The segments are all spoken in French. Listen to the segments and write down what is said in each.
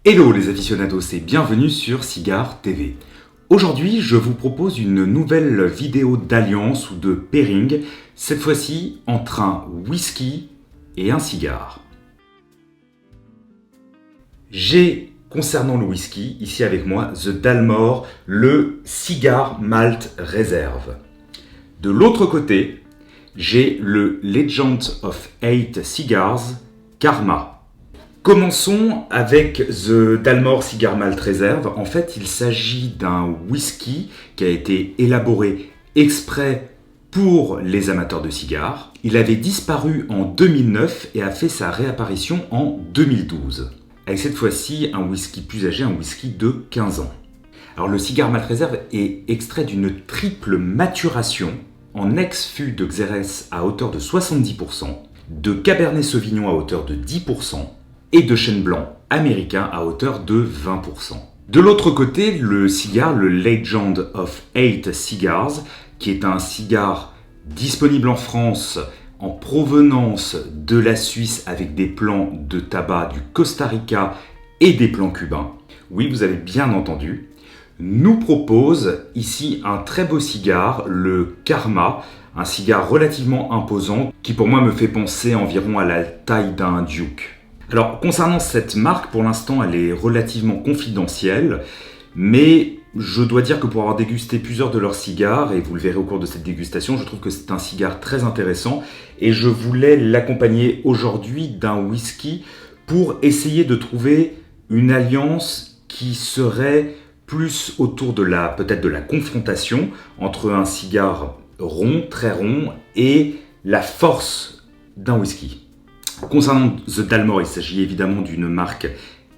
Hello les aficionados et bienvenue sur Cigar TV. Aujourd'hui, je vous propose une nouvelle vidéo d'alliance ou de pairing, cette fois-ci entre un whisky et un cigare. J'ai, concernant le whisky, ici avec moi, The Dalmore, le Cigar Malt Reserve. De l'autre côté, j'ai le Legend of Eight Cigars Karma. Commençons avec The Dalmore Cigar Malt Reserve. En fait, il s'agit d'un whisky qui a été élaboré exprès pour les amateurs de cigares. Il avait disparu en 2009 et a fait sa réapparition en 2012. Avec cette fois-ci un whisky plus âgé, un whisky de 15 ans. Alors le Cigar Malt Reserve est extrait d'une triple maturation en ex-fût de Xérès à hauteur de 70%, de Cabernet Sauvignon à hauteur de 10%, et de chêne blanc américain à hauteur de 20%. De l'autre côté, le cigare, le Legend of Eight Cigars, qui est un cigare disponible en France en provenance de la Suisse avec des plants de tabac du Costa Rica et des plants cubains. Oui, vous avez bien entendu. Nous propose ici un très beau cigare, le Karma, un cigare relativement imposant qui pour moi me fait penser environ à la taille d'un Duke. Alors, concernant cette marque, pour l'instant, elle est relativement confidentielle, mais je dois dire que pour avoir dégusté plusieurs de leurs cigares, et vous le verrez au cours de cette dégustation, je trouve que c'est un cigare très intéressant, et je voulais l'accompagner aujourd'hui d'un whisky pour essayer de trouver une alliance qui serait plus autour de peut-être de la confrontation entre un cigare rond, très rond, et la force d'un whisky. Concernant The Dalmore, il s'agit évidemment d'une marque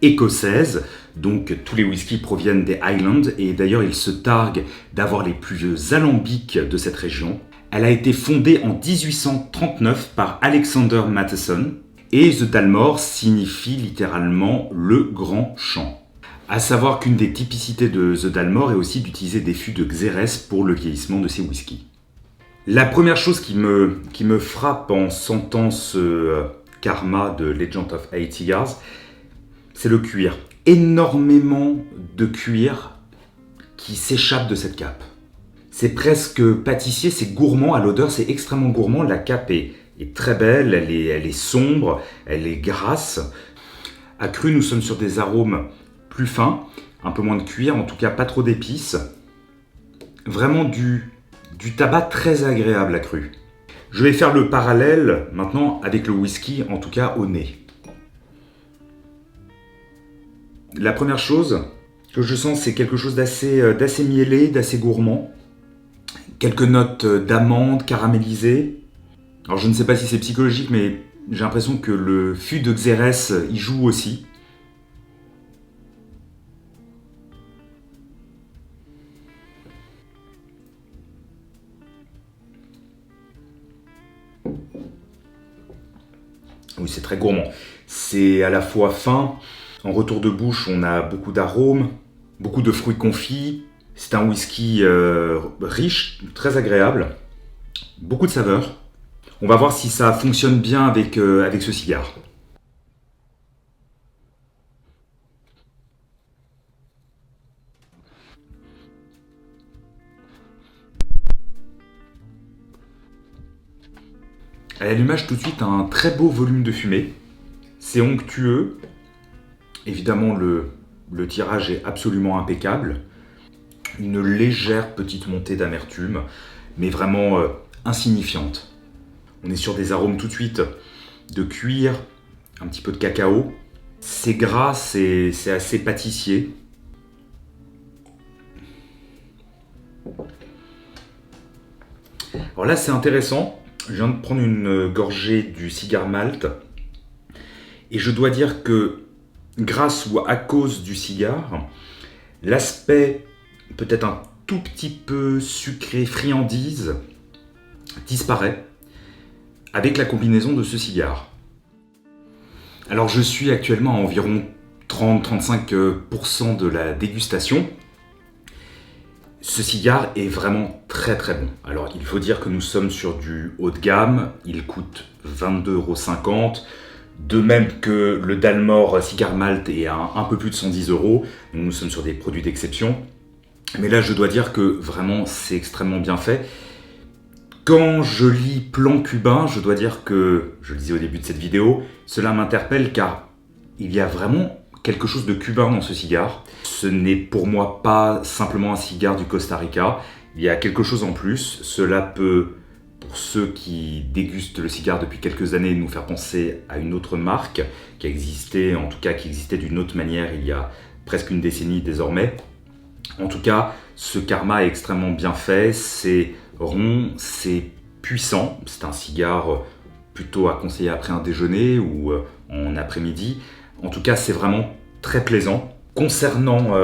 écossaise, donc tous les whiskies proviennent des Highlands et d'ailleurs il se targue d'avoir les plus vieux alambics de cette région. Elle a été fondée en 1839 par Alexander Matheson et The Dalmore signifie littéralement le grand champ. À savoir qu'une des typicités de The Dalmore est aussi d'utiliser des fûts de Xérès pour le vieillissement de ses whiskies. La première chose qui me frappe en sentant ce Karma de Legend of Eight Cigars, c'est le cuir. Énormément de cuir qui s'échappe de cette cape. C'est presque pâtissier, c'est gourmand à l'odeur, c'est extrêmement gourmand. La cape est très belle, elle est sombre, elle est grasse. À cru, nous sommes sur des arômes plus fins, un peu moins de cuir, en tout cas pas trop d'épices. Vraiment du tabac très agréable à cru. Je vais faire le parallèle maintenant avec le whisky, en tout cas au nez. La première chose que je sens, c'est quelque chose d'assez mielé, d'assez gourmand. Quelques notes d'amande caramélisées. Alors je ne sais pas si c'est psychologique, mais j'ai l'impression que le fût de Xérès y joue aussi. Oui, c'est très gourmand. C'est à la fois fin. En retour de bouche, on a beaucoup d'arômes, beaucoup de fruits confits. C'est un whisky riche, très agréable. Beaucoup de saveurs. On va voir si ça fonctionne bien avec ce cigare. À l'allumage, tout de suite, un très beau volume de fumée. C'est onctueux. Évidemment, le tirage est absolument impeccable. Une légère petite montée d'amertume, mais vraiment insignifiante. On est sur des arômes tout de suite de cuir, un petit peu de cacao. C'est gras, c'est assez pâtissier. Alors là, c'est intéressant. Je viens de prendre une gorgée du Cigar Malt et je dois dire que grâce ou à cause du cigare, l'aspect peut-être un tout petit peu sucré, friandise, disparaît avec la combinaison de ce cigare. Alors je suis actuellement à environ 30-35% de la dégustation. Ce cigare est vraiment très très bon. Alors il faut dire que nous sommes sur du haut de gamme, il coûte 22,50 €. De même que le Dalmor Cigar Malt est à un peu plus de 110 €. Nous sommes sur des produits d'exception. Mais là, je dois dire que vraiment, c'est extrêmement bien fait. Quand je lis plan cubain, je dois dire que, je le disais au début de cette vidéo, cela m'interpelle car il y a vraiment quelque chose de cubain dans ce cigare. Ce n'est pour moi pas simplement un cigare du Costa Rica, il y a quelque chose en plus. Cela peut, pour ceux qui dégustent le cigare depuis quelques années, nous faire penser à une autre marque qui existait, en tout cas qui existait d'une autre manière il y a presque une décennie désormais. En tout cas, ce Karma est extrêmement bien fait, c'est rond, c'est puissant, c'est un cigare plutôt à conseiller après un déjeuner ou en après-midi. En tout cas, c'est vraiment très plaisant. Concernant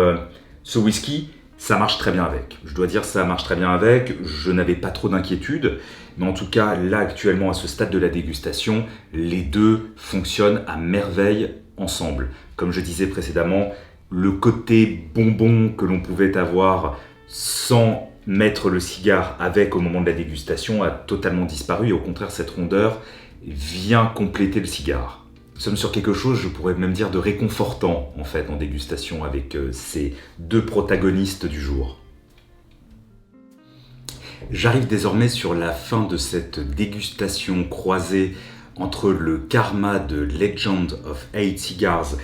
ce whisky, ça marche très bien avec. Je dois dire, ça marche très bien avec. Je n'avais pas trop d'inquiétude. Mais en tout cas, là, actuellement, à ce stade de la dégustation, les deux fonctionnent à merveille ensemble. Comme je disais précédemment, le côté bonbon que l'on pouvait avoir sans mettre le cigare avec au moment de la dégustation a totalement disparu. Et au contraire, cette rondeur vient compléter le cigare. Nous sommes sur quelque chose, je pourrais même dire, de réconfortant en fait en dégustation avec ces deux protagonistes du jour. J'arrive désormais sur la fin de cette dégustation croisée entre le Karma de Legend of 8 Cigars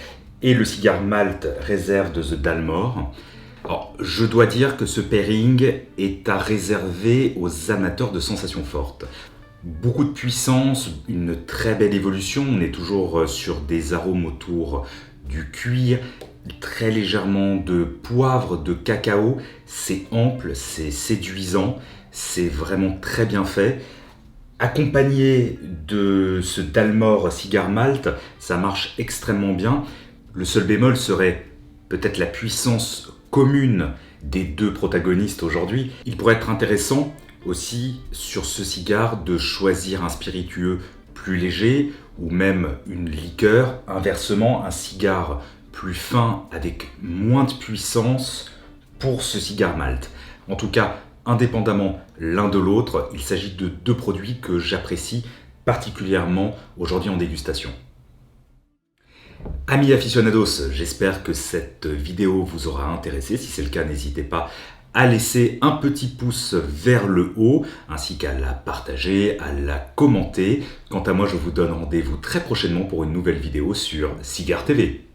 et le cigare malt réserve de The Dalmor. Alors, je dois dire que ce pairing est à réserver aux amateurs de sensations fortes. Beaucoup de puissance, une très belle évolution, on est toujours sur des arômes autour du cuir, très légèrement de poivre, de cacao, c'est ample, c'est séduisant, c'est vraiment très bien fait. Accompagné de ce Dalmor Cigar Malt, ça marche extrêmement bien. Le seul bémol serait peut-être la puissance commune des deux protagonistes aujourd'hui. Il pourrait être intéressant aussi sur ce cigare de choisir un spiritueux plus léger ou même une liqueur. Inversement, un cigare plus fin avec moins de puissance pour ce cigare malt. En tout cas, indépendamment l'un de l'autre, il s'agit de deux produits que j'apprécie particulièrement aujourd'hui en dégustation. Amis aficionados, j'espère que cette vidéo vous aura intéressé. Si c'est le cas, n'hésitez pas à laisser un petit pouce vers le haut, ainsi qu'à la partager, à la commenter. Quant à moi, je vous donne rendez-vous très prochainement pour une nouvelle vidéo sur Cigar TV.